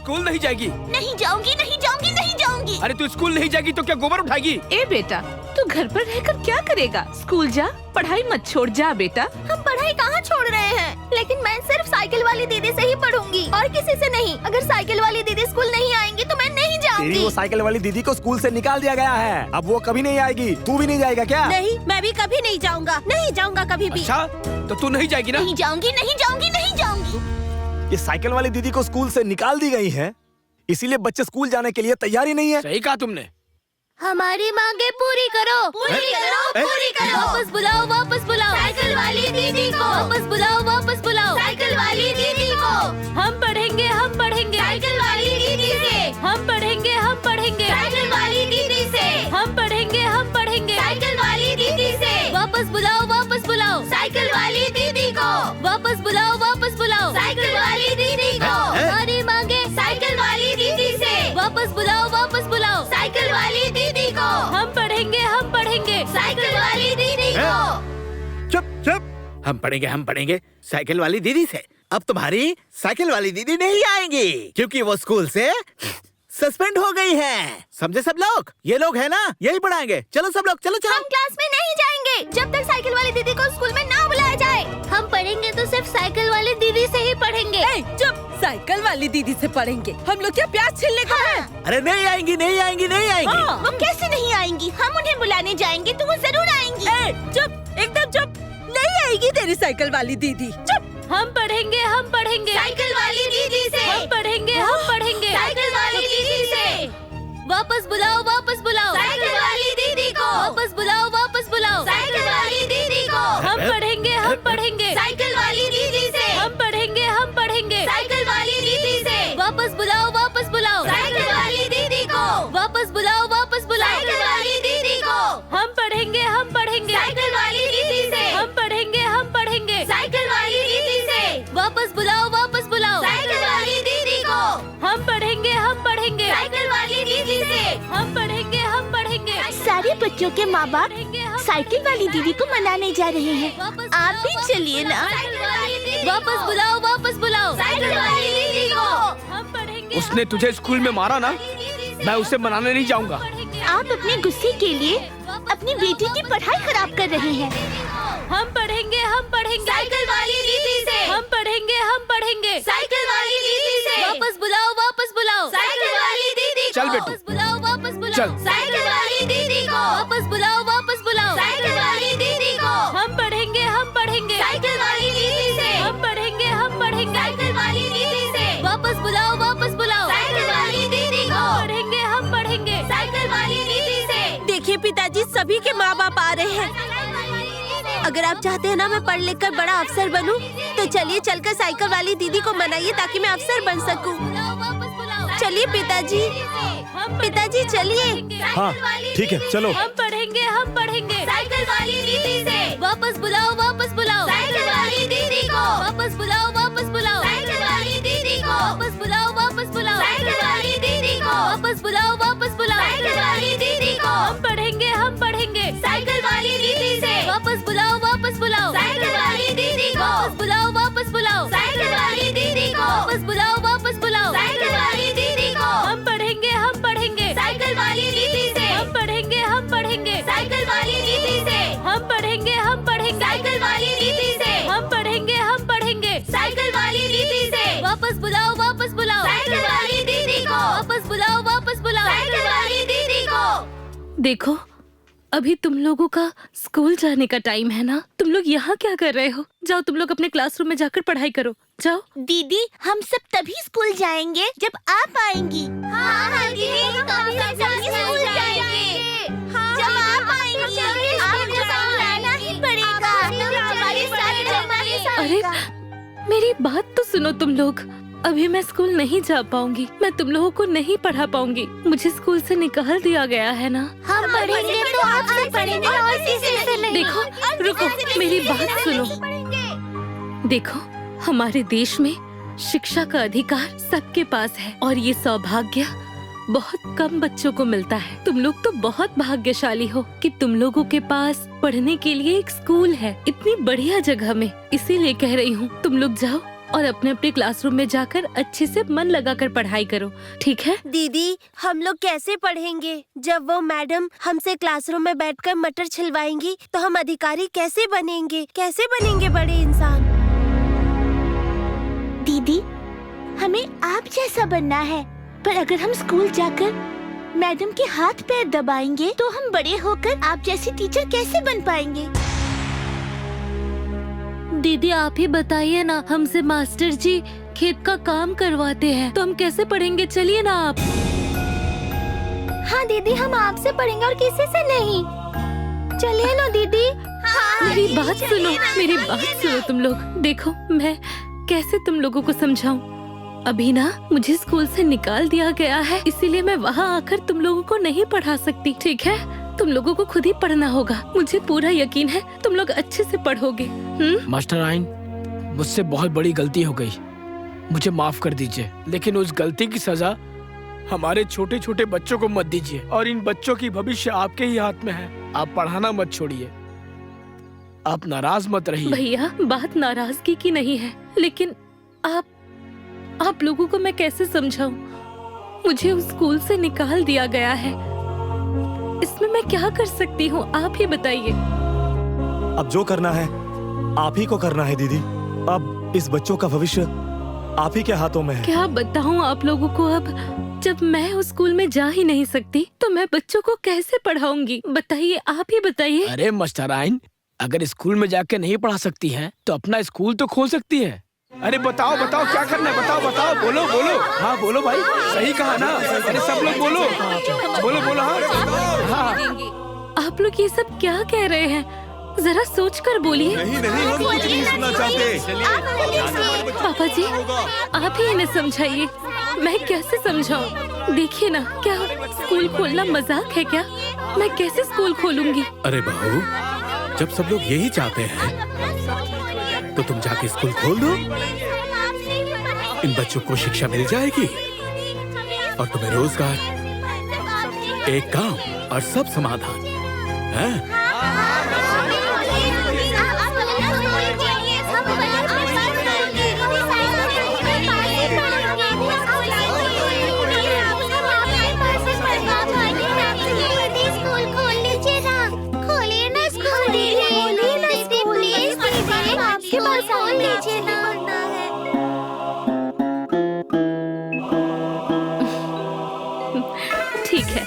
School नहीं जाएगी? नहीं जाऊंगी, नहीं जाऊंगी, नहीं जाऊंगी। अरे तू स्कूल नहीं जाएगी तो क्या गोबर उठाएगी? ए बेटा, तू घर पर रहकर क्या करेगा? स्कूल जा, पढ़ाई मत छोड़, जा बेटा। हम पढ़ाई कहाँ छोड़ रहे हैं, लेकिन मैं सिर्फ साइकिल वाली दीदी से ही पढ़ूंगी और किसी से नहीं। अगर साइकिल वाली दीदी स्कूल नहीं आएंगी तो मैं नहीं तेरी जाऊंगी। वो साइकिल वाली दीदी को स्कूल से निकाल दिया गया है, अब वो कभी नहीं आएगी। तू भी नहीं जाएगा क्या? नहीं, मैं भी कभी नहीं जाऊंगा, नहीं जाऊंगा कभी भी। अच्छा, तो तू नहीं जाएगी ना? नहीं जाऊंगी, नहीं जाऊंगी, नहीं जाऊंगी। ये साइकिल वाली दीदी को स्कूल से निकाल दी गई है, इसीलिए बच्चे स्कूल जाने के लिए तैयार ही नहीं है। सही कहा तुमने। हमारी मांगे पूरी करो, पूरी करो, पूरी करो। वापस बुलाओ, वापस बुलाओ साइकिल वाली दीदी को। वापस बुलाओ, वापस बुलाओ साइकिल वाली दीदी को। हम पढ़ेंगे, हम पढ़ेंगे साइकिल वाली दीदी से। हम पढ़ेंगे, हम पढ़ेंगे साइकिल वाली दीदी से। हम पढ़ेंगे, हम पढ़ेंगे साइकिल वाली दीदी से। वापस बुलाओ, वापस बुलाओ साइकिल वाली दीदी को। वापस बुलाओ, वापस बुलाओ साइकिल वाली दीदी को। हमारी मांगे साइकिल वाली दीदी से। वापस बुलाओ, वापस बुलाओ साइकिल वाली दीदी को। हम पढ़ेंगे, हम पढ़ेंगे साइकिल वाली दीदी को। चुप चुप, हम पढ़ेंगे साइकिल वाली दीदी से। अब तुम्हारी साइकिल वाली दीदी नहीं आएंगी क्योंकि वो स्कूल से सस्पेंड हो गई है। समझे सब लोग? ये लोग है ना, यही पढ़ाएंगे। चलो सब लोग, चलो चलो। हम क्लास में नहीं जाएंगे जब तक साइकिल वाली दीदी को स्कूल में ना बुलाया जाए। हम पढ़ेंगे तो सिर्फ साइकिल वाली दीदी से ही पढ़ेंगे। चुप, साइकिल वाली दीदी से पढ़ेंगे। हम लोग क्या प्याज छीलने का है? अरे नहीं आएंगी, नहीं आएंगी, नहीं आएंगी। वो कैसे नहीं आएंगी? हम उन्हें बुलाने जाएंगे तो वो जरूर आएंगी। चुप, एकदम चुप। नहीं आएगी तेरी साइकिल वाली दीदी। चुप। हम पढ़ेंगे, हम पढ़ेंगे साइकिल वाली दीदी से। हम पढ़ेंगे, हम पढ़ेंगे साइकिल वाली दीदी से। वापस बुलाओ, वापस बुलाओ साइकिल वाली दीदी को। वापस बुलाओ, वापस बुलाओ साइकिल वाली दीदी को। हम पढ़ेंगे, हम पढ़ेंगे साइकिल वाली दीदी से। हम पढ़ेंगे, हम पढ़ेंगे साइकिल वाली दीदी से। वापस बुलाओ, वापस बुलाओ साइकिल वाली दीदी को। वापस बुलाओ, वापस बुलाओ साइकिल वाली दीदी को। हम पढ़ेंगे, हम पढ़ेंगे साइकिल वाली दीदी से। हम पढ़ेंगे, हम पढ़ेंगे साइकिल वाली दीदी से। वापस बुलाओ, वापस बुलाओ साइकिल वाली दीदी को। हम पढ़ेंगे, हम पढ़ेंगे साइकिल वाली दीदी से। हम पढ़ेंगे, हम पढ़ेंगे सारे बच्चों के माँ बाप साइकिल वाली दीदी को मनाने जा रहे हैं। आप भी चलिए ना। वापस बुलाओ, वापस बुलाओ साइकिल वाली दीदी को। हम पढ़ेंगे। उसने तुझे स्कूल में मारा ना, मैं उसे मनाने नहीं जाऊंगा। आप अपने गुस्से के लिए अपनी बेटी की पढ़ाई खराब कर रहे हैं। हम पढ़ेंगे, हम पढ़ेंगे साइकिल वाली दीदी से। हम पढ़ेंगे, हम पढ़ेंगे साइकिल वाली दीदी से। वापस बुलाओ, वापस बुलाओ साइकिल वाली दीदी को। चल बेटू। वापस बुलाओ, वापस बुलाओ चल। साइकिल वाली दीदी को। वापस बुलाओ, वापस बुलाओ साइकिल वाली दीदी को। हम पढ़ेंगे, हम पढ़ेंगे साइकिल वाली दीदी से। हम पढ़ेंगे, हम पढ़ेंगे साइकिल वाली दीदी से। वापस बुलाओ, वापस बुलाओ साइकिल वाली दीदी को। पढ़ेंगे, हम पढ़ेंगे साइकिल वाली दीदी से। देखिए पिताजी, सभी के माँ बाप आ रहे हैं। अगर आप चाहते हैं ना मैं पढ़ लिख कर बड़ा अफसर बनूं, तो चलिए चलकर साइकिल वाली दीदी को मनाइए ताकि मैं अफसर बन सकूं। चलिए पिताजी, पिताजी चलिए। हाँ ठीक है, चलो। हम पढ़ेंगे, हम पढ़ेंगे साइकिल वाली दीदी से। वापस बुलाओ, वापस बुलाओ साइकिल वाली दीदी को। वापस बुलाओ, वापस बुलाओ साइकिल वाली दीदी को। वापस बुलाओ, वापस बुलाओ साइकिल वाली दीदी को। वापस बुलाओ, वापस बुलाओ साइकिल वाली दीदी को। हम पढ़ेंगे, हम पढ़ेंगे साइकिल वाली दीदी से। वापस बुलाओ, वापस बुलाओ साइकिल वाली दीदी को। वापस बुलाओ, वापस बुलाओ साइकिल वाली दीदी को। वापस बुलाओ, वापस बुलाओ साइकिल वाली दीदी को। हम पढ़ेंगे, हम पढ़ेंगे साइकिल वाली दीदी से। हम पढ़ेंगे, हम पढ़ेंगे साइकिल वाली दीदी से। हम पढ़ेंगे, हम पढ़ेंगे साइकिल वाली दीदी से। हम पढ़ेंगे, हम पढ़ेंगे साइकिल वाली दीदी से। वापस बुलाओ, वापस बुलाओ साइकिल वाली दीदी को। वापस बुलाओ, वापस बुलाओ साइकिल वाली दीदी को। देखो, अभी तुम लोगों का स्कूल जाने का टाइम है ना। तुम लोग यहाँ क्या कर रहे हो? जाओ तुम लोग अपने क्लासरूम में जाकर पढ़ाई करो, जाओ। दीदी, हम सब तभी स्कूल जाएंगे जब आप आएंगी। हाँ हाँ दीदी, हम सब तभी स्कूल जाएंगे जब आप आएंगी। आपको स्कूल आना ही पड़ेगा। हमारे साथ अरे मेरी बात तो सुनो तुम लोग। अभी मैं स्कूल नहीं जा पाऊंगी, मैं तुम लोगों को नहीं पढ़ा पाऊंगी। मुझे स्कूल से निकाल दिया गया है ना। हम पढ़ेंगे तो आप से पढ़ेंगे और किसी से नहीं। देखो, रुको, मेरी बात सुनो। देखो, हमारे देश में शिक्षा का अधिकार सबके पास है और ये सौभाग्य बहुत कम बच्चों को मिलता है। तुम लोग तो बहुत भाग्यशाली हो कि तुम लोगों के पास पढ़ने के लिए एक स्कूल है, इतनी बढ़िया जगह में। इसीलिए कह रही हूँ, तुम लोग जाओ और अपने अपने क्लासरूम में जाकर अच्छे से मन लगाकर पढ़ाई करो, ठीक है? दीदी, हम लोग कैसे पढ़ेंगे? जब वो मैडम हमसे क्लासरूम में बैठकर मटर छिलवाएंगी तो हम अधिकारी कैसे बनेंगे? कैसे बनेंगे बड़े इंसान? दीदी, हमें आप जैसा बनना है, पर अगर हम स्कूल जाकर मैडम के हाथ पैर दबाएंगे तो हम बड़े होकर आप जैसे टीचर कैसे बन पाएंगे? दीदी आप ही बताइए ना, हमसे मास्टर जी खेत का काम करवाते हैं तो हम कैसे पढ़ेंगे? चलिए ना आप। हाँ दीदी, हम आपसे पढ़ेंगे और किसी से नहीं। चलिए ना दीदी। मेरी बात सुनो, मेरी बात सुनो तुम लोग। देखो मैं कैसे तुम लोगों को समझाऊं? अभी ना मुझे स्कूल से निकाल दिया गया है, इसीलिए मैं वहाँ आकर तुम लोगों को नहीं पढ़ा सकती, ठीक है? तुम लोगों को खुद ही पढ़ना होगा। मुझे पूरा यकीन है तुम लोग अच्छे से पढ़ोगे। मास्टर आइन, मुझसे बहुत बड़ी गलती हो गई, मुझे माफ कर दीजिए। लेकिन उस गलती की सजा हमारे छोटे छोटे बच्चों को मत दीजिए, और इन बच्चों की भविष्य आपके ही हाथ में है। आप पढ़ाना मत छोड़िए, आप नाराज मत रहिए। भैया बात नाराजगी की नहीं है, लेकिन आप लोगों को मैं कैसे समझाऊं? मुझे उस स्कूल से निकाल दिया गया है, इसमें मैं क्या कर सकती हूँ? आप ही बताइए। अब जो करना है आप ही को करना है दीदी। अब इस बच्चों का भविष्य आप ही के हाथों में है। क्या बताऊँ आप लोगों को? अब जब मैं उस स्कूल में जा ही नहीं सकती तो मैं बच्चों को कैसे पढ़ाऊंगी? बताइए, आप ही बताइए। अरे मास्टर आइन, अगर स्कूल में जाके नहीं पढ़ा सकती हैं तो अपना स्कूल तो खोल सकती है। अरे बताओ बताओ क्या करना है, बताओ बताओ, बोलो बोलो। हाँ बोलो भाई, सही कहा ना? अरे सब लोग बोलो बोलो बोलो। हाँ आप लोग ये सब क्या कह रहे हैं? जरा सोच कर बोलिए। नहीं नहीं, हम कुछ नहीं सुनना चाहते। पापा जी आप ही इन्हें समझाइए, मैं कैसे समझाऊं? देखिए ना, क्या स्कूल खोलना मजाक है क्या? मैं कैसे स्कूल खोलूंगी? अरे बहू, जब सब लोग यही चाहते हैं तो तुम जाके स्कूल खोल दो। इन बच्चों को शिक्षा मिल जाएगी और तुम्हें रोजगार, एक काम और सब समाधान है। ठीक है।